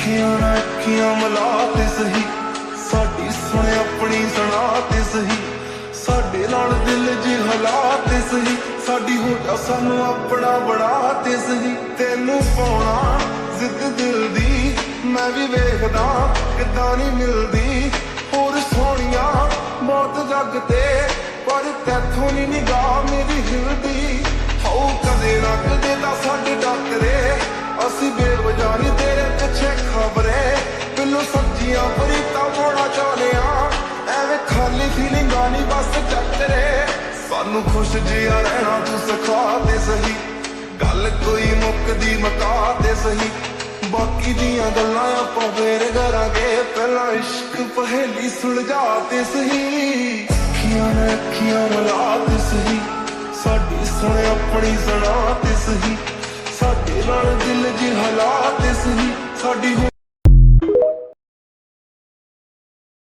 अखियां ना अखियां मिला ते सही, साडी सुन अपनी सुना ते सही, साडे नाल दिल जे हिला ते सही, साडी हो जा सानू अपना बड़ा ते सही। तेनू पाउणा जिद दिल दी मैं भी वेखदा किदां नहीं मिलदी, होर सोहणिया बहुत जग ते पर तैथों नी निगाह मेरी हिलदी। हाओ कदे ना कदे तां साडे टकरे, असी बेवजह नी तेरे पिछे खबरे, पिल्लू सब्जियां फरीदा मोड़ा चाहने एवें खाली फीलिंगां नी बस चक्करे। सानू खुश जिया रहना तू सिखा दे सही, गल कोई मुकदी मुका दे सही, बाकी दियां गल्लां आपां फेर करांगे, पहला इश्क पहेली सुलझा दे सही। अखियां ने अखियां मिला दे सही, साडी सुन अपनी सुना ते सही, साडे नाल दिल जे हिला ते सही, साडी